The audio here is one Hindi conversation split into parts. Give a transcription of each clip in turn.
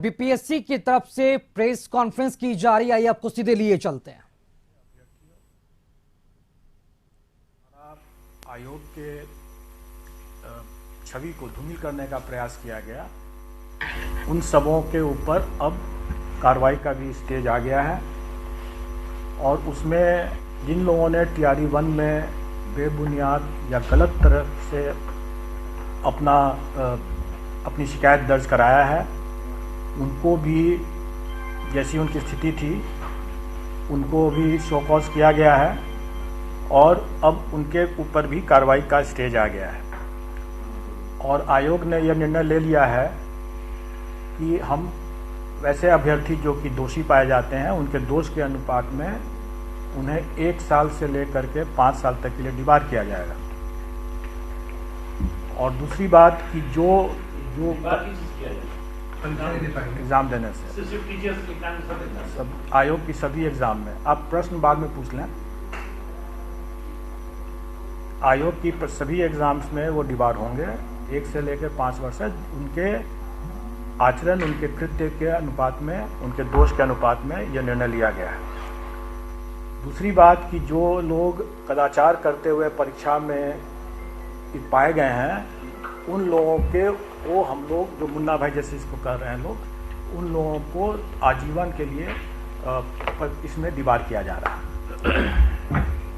बीपीएससी की तरफ से प्रेस कॉन्फ्रेंस की जा रही है, आपको सीधे लिए चलते हैं। आयोग के छवि को धूमिल करने का प्रयास किया गया, उन सबों के ऊपर अब कार्रवाई का भी स्टेज आ गया है। और उसमें जिन लोगों ने टीआरई 1 में बेबुनियाद या गलत तरह से अपनी शिकायत दर्ज कराया है, उनको भी जैसी उनकी स्थिति थी उनको भी शो कॉज किया गया है और अब उनके ऊपर भी कार्रवाई का स्टेज आ गया है। और आयोग ने यह निर्णय ले लिया है कि हम वैसे अभ्यर्थी जो कि दोषी पाए जाते हैं उनके दोष के अनुपात में उन्हें 1 साल से लेकर के 5 साल तक के लिए डिबार किया जाएगा। और दूसरी बात कि जो एग्जाम देने से सब आयोग की सभी एग्जाम में, आप प्रश्न बाद में पूछ लें, आयोग की सभी एग्जाम्स में वो डिबार होंगे 1 से लेकर 5 वर्ष है। उनके आचरण, उनके कृत्य के अनुपात में, उनके दोष के अनुपात में यह निर्णय लिया गया है। दूसरी बात कि जो लोग कदाचार करते हुए परीक्षा में पाए गए हैं, उन लोगों के वो हम लोग जो मुन्ना भाई जैसे इसको कर रहे हैं लोग, उन लोगों को आजीवन के लिए इसमें डिबार किया जा रहा है।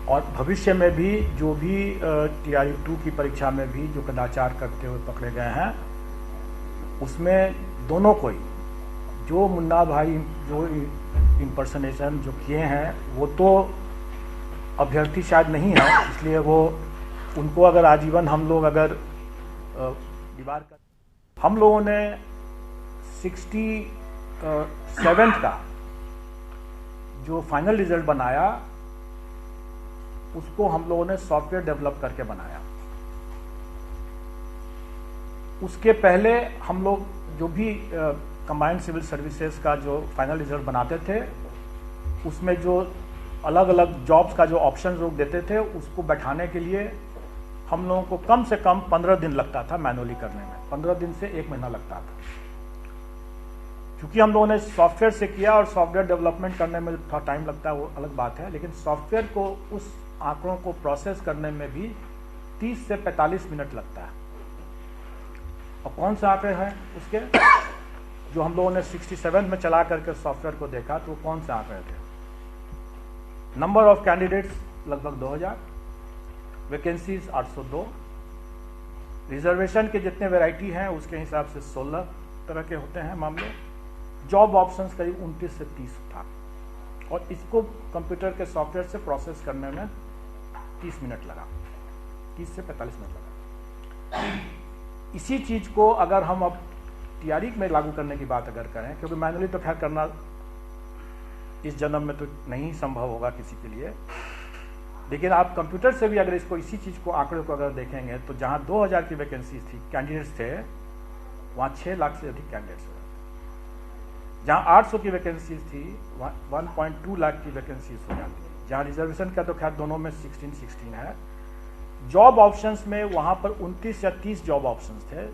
और भविष्य में भी जो भी टीआरई 2 की परीक्षा में भी जो कदाचार करते हुए पकड़े गए हैं, उसमें दोनों को ही, जो मुन्ना भाई जो इम्पर्सनेशन जो किए हैं वो तो अभ्यर्थी शायद नहीं है, इसलिए वो उनको अगर आजीवन हम लोग अगर डिबार कर, हम लोगों ने 67 का जो फाइनल रिजल्ट बनाया उसको हम लोगों ने सॉफ्टवेयर डेवलप करके बनाया। उसके पहले हम लोग जो भी कंबाइंड सिविल सर्विसेज का जो फाइनल रिजल्ट बनाते थे, उसमें जो अलग अलग जॉब्स का जो ऑप्शन लोग देते थे, उसको बैठाने के लिए हम लोगों को कम से कम 15 दिन लगता था मैनुअली करने में, 15 दिन से 1 महीना लगता था। क्योंकि हम लोगों ने सॉफ्टवेयर से किया और सॉफ्टवेयर डेवलपमेंट करने में थोड़ा टाइम लगता है, वो अलग बात है, लेकिन सॉफ्टवेयर को उस आंकड़ों को प्रोसेस करने में भी 30 से 45 मिनट लगता है। और कौन से आंकड़े हैं उसके जो हम लोगों ने 67 में चला करके सॉफ्टवेयर को देखा, तो कौन से आंकड़े थे? नंबर ऑफ कैंडिडेट्स लगभग 2000, वैकेंसीज 802, रिजर्वेशन के जितने वैरायटी हैं उसके हिसाब से 16 तरह के होते हैं मामले, जॉब ऑप्शंस करीब 29 से 30 था। और इसको कंप्यूटर के सॉफ्टवेयर से प्रोसेस करने में 30 मिनट लगा, 30 से 45 मिनट लगा। इसी चीज को अगर हम अब टीआरई में लागू करने की बात अगर करें, क्योंकि मैनुअली तो खैर करना इस जन्म में तो नहीं संभव होगा किसी के लिए, लेकिन आप कंप्यूटर से भी अगर इसको इसी चीज को आंकड़े को अगर देखेंगे तो जहां 2000 की वैकेंसीज थी, कैंडिडेट्स थे, वहां 6 लाख से अधिक कैंडिडेट्स हो जाते। जहां 800 की वैकेंसीज थी, वहां 1.2 लाख की वैकेंसीज हो जाती है। जहां रिजर्वेशन का तो खैर दोनों में 16 है। जॉब ऑप्शंस में वहां पर 29 या 30 जॉब ऑप्शंस थे,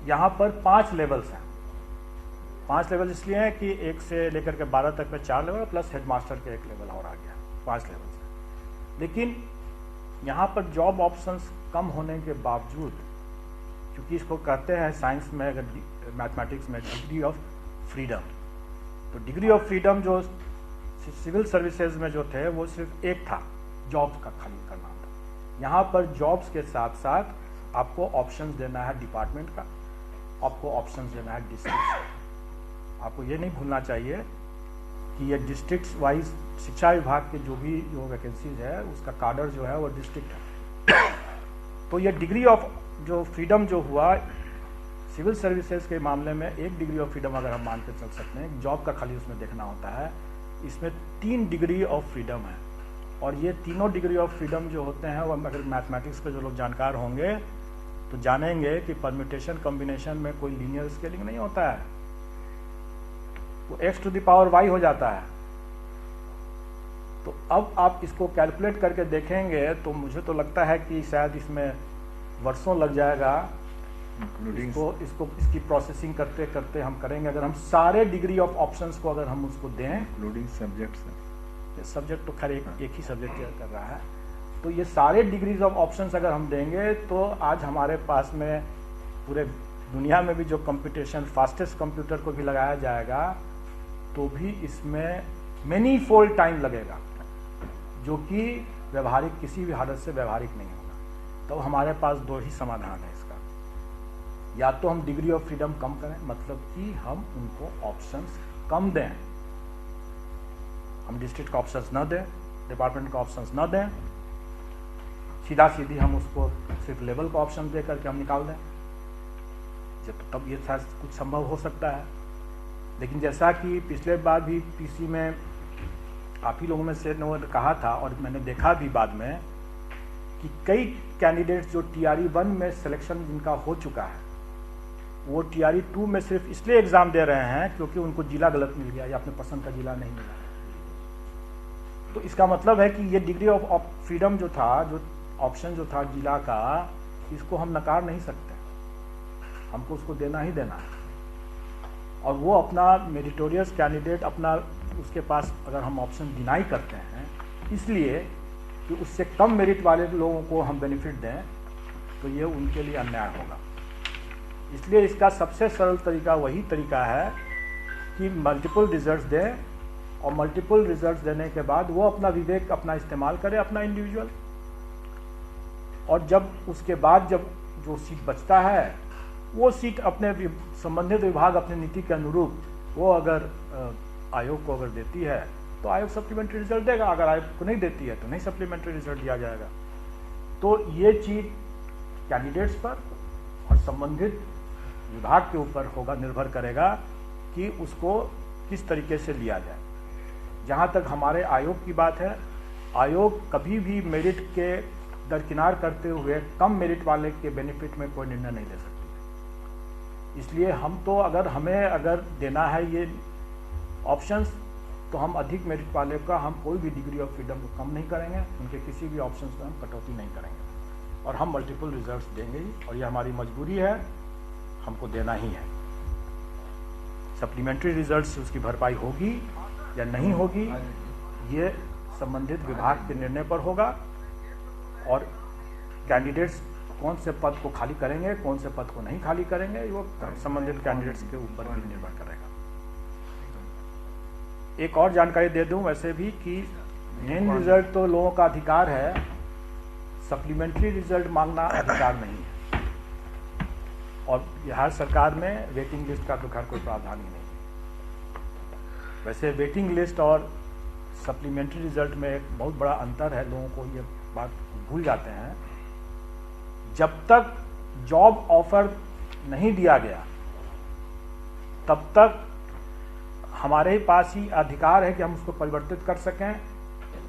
यहां पर 5 लेवल्स हैं। 5 लेवल इसलिए हैं कि 1 से लेकर के 12 तक में 4 लेवल प्लस हेडमास्टर के 1 लेवल और आ गया, 5 लेवल। लेकिन यहाँ पर जॉब ऑप्शंस कम होने के बावजूद, क्योंकि इसको कहते हैं साइंस में, अगर मैथमेटिक्स में डिग्री ऑफ फ्रीडम, तो डिग्री ऑफ फ्रीडम जो सिविल सर्विसेज में जो थे वो सिर्फ एक था, जॉब्स का खाली करना था। यहाँ पर जॉब्स के साथ साथ आपको ऑप्शंस देना है डिपार्टमेंट का, आपको ऑप्शंस देना है डिस्ट्रिक्ट। आपको ये नहीं भूलना चाहिए कि ये डिस्ट्रिक्ट वाइज शिक्षा विभाग के जो वैकेंसीज है उसका कार्डर जो है वो डिस्ट्रिक्ट है। तो ये डिग्री ऑफ जो फ्रीडम जो हुआ सिविल सर्विसेज के मामले में, एक डिग्री ऑफ फ्रीडम अगर हम मान के चल सकते हैं, जॉब का खाली उसमें देखना होता है, इसमें 3 डिग्री ऑफ फ्रीडम है। और ये तीनों डिग्री ऑफ फ्रीडम जो होते हैं वो अगर मैथमेटिक्स के जो लोग जानकार होंगे तो जानेंगे कि परम्यूटेशन कॉम्बिनेशन में कोई लीनियर स्केलिंग नहीं होता है, वो x to the power y हो जाता है। तो अब आप इसको कैलकुलेट करके देखेंगे तो मुझे तो लगता है कि शायद इसमें वर्षों लग जाएगा इसकी प्रोसेसिंग करते करते हम करेंगे। अगर हम सारे डिग्री ऑफ ऑप्शंस को अगर हम उसको दें, इंक्लूडिंग सब्जेक्ट्स, सब्जेक्ट तो खैर एक ही सब्जेक्ट कर रहा है, तो ये सारे डिग्रीज ऑफ ऑप्शंस अगर हम देंगे तो आज हमारे पास में पूरे दुनिया में भी जो कंप्यूटेशन फास्टेस्ट कंप्यूटर को भी लगाया जाएगा तो भी इसमें मेनी फोल्ड टाइम लगेगा, जो कि व्यवहारिक किसी भी हालत से व्यवहारिक नहीं होगा। तो हमारे पास दो ही समाधान है इसका, या तो हम डिग्री ऑफ फ्रीडम कम करें, मतलब कि हम उनको ऑप्शंस कम दें, हम डिस्ट्रिक्ट का ऑप्शंस न दें, डिपार्टमेंट का ऑप्शंस न दें, सीधा सीधी हम उसको सिर्फ लेवल का ऑप्शन दे करके हम निकाल दें, जब तब ये शायद कुछ संभव हो सकता है। लेकिन जैसा कि पिछले बार भी पीसी में आप ही लोगों में से ने कहा था और मैंने देखा भी बाद में कि कई कैंडिडेट्स जो TRE 1 में सिलेक्शन जिनका हो चुका है वो TRE 2 में सिर्फ इसलिए एग्जाम दे रहे हैं क्योंकि उनको जिला गलत मिल गया या अपने पसंद का जिला नहीं मिला। तो इसका मतलब है कि ये डिग्री ऑफ फ्रीडम जो था, जो ऑप्शन जो था जिला का, इसको हम नकार नहीं सकते, हमको उसको देना ही देना है। और वो अपना मेरिटोरियस कैंडिडेट अपना उसके पास अगर हम ऑप्शन डिनाई करते हैं इसलिए कि उससे कम मेरिट वाले लोगों को हम बेनिफिट दें, तो ये उनके लिए अन्याय होगा। इसलिए इसका सबसे सरल तरीका वही तरीका है कि मल्टीपल रिजल्ट्स दें, और मल्टीपल रिजल्ट्स देने के बाद वो अपना विवेक अपना इस्तेमाल करे, अपना इंडिविजुअल, और जब उसके बाद जब जो सीट बचता है वो सीट अपने संबंधित विभाग अपने नीति के अनुरूप वो अगर आयोग को अगर देती है तो आयोग सप्लीमेंट्री रिजल्ट देगा, अगर आयोग को नहीं देती है तो नहीं सप्लीमेंट्री रिजल्ट दिया जाएगा। तो ये चीज कैंडिडेट्स पर और संबंधित विभाग के ऊपर होगा, निर्भर करेगा कि उसको किस तरीके से लिया जाए। जहाँ तक हमारे आयोग की बात है, आयोग कभी भी मेरिट के दरकिनार करते हुए कम मेरिट वाले के बेनिफिट में कोई निर्णय नहीं ले सकती है। इसलिए हम तो अगर देना है ये ऑप्शंस, तो हम अधिक मेरिट वाले का हम कोई भी डिग्री ऑफ फ्रीडम को कम नहीं करेंगे, उनके किसी भी ऑप्शंस पर हम कटौती नहीं करेंगे, और हम मल्टीपल रिजल्ट्स देंगे ही, और ये हमारी मजबूरी है, हमको देना ही है। सप्लीमेंट्री रिजल्ट से उसकी भरपाई होगी या नहीं होगी ये संबंधित विभाग के निर्णय पर होगा, और कैंडिडेट्स कौन से पद को खाली करेंगे, कौन से पद को नहीं खाली करेंगे, वो संबंधित कैंडिडेट्स के ऊपर भी निर्भर करेगा। एक और जानकारी दे दूं वैसे भी कि मेन रिजल्ट तो लोगों का अधिकार है, सप्लीमेंट्री रिजल्ट मांगना अधिकार नहीं है, और बिहार सरकार में वेटिंग लिस्ट का तो खैर कोई प्रावधान ही नहीं। वैसे वेटिंग लिस्ट और सप्लीमेंट्री रिजल्ट में एक बहुत बड़ा अंतर है, लोगों को ये बात भूल जाते हैं। जब तक जॉब ऑफर नहीं दिया गया तब तक हमारे ही पास ही अधिकार है कि हम उसको परिवर्तित कर सकें,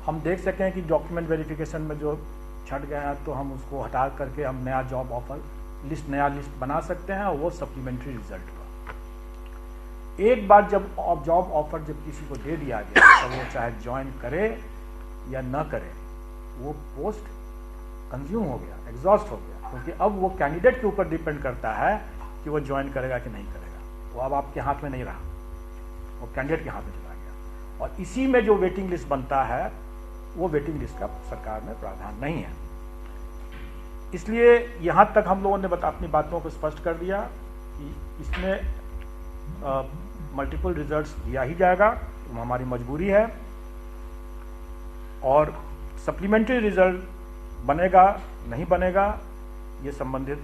हम देख सकें कि डॉक्यूमेंट वेरिफिकेशन में जो छट गया है तो हम उसको हटा करके हम नया जॉब ऑफर लिस्ट, नया लिस्ट बना सकते हैं, और वो सप्लीमेंट्री रिजल्ट हुआ। एक बार जब जॉब ऑफर जब किसी को दे दिया गया तो वो चाहे ज्वाइन करे या न करे, वो पोस्ट कंज्यूम हो गया, एग्जॉस्ट हो गया, क्योंकि अब वो कैंडिडेट के ऊपर डिपेंड करता है कि वो ज्वाइन करेगा कि नहीं करेगा। वो अब आपके हाथ में नहीं रहा, वो कैंडिडेट के हाथ में चला गया, और इसी में जो वेटिंग लिस्ट बनता है वो वेटिंग लिस्ट का सरकार में प्रावधान नहीं है। इसलिए यहाँ तक हम लोगों ने अपनी बातों को स्पष्ट कर दिया कि इसमें मल्टीपल रिजल्ट्स दिया ही जाएगा, वो हमारी मजबूरी है, और सप्लीमेंट्री रिजल्ट बनेगा नहीं बनेगा ये संबंधित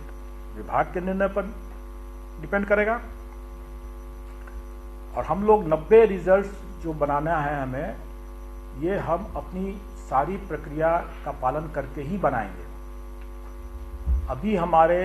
विभाग के निर्णय पर डिपेंड करेगा। और हम लोग 90 रिजल्ट्स जो बनाना है हमें, ये हम अपनी सारी प्रक्रिया का पालन करके ही बनाएंगे। अभी हमारे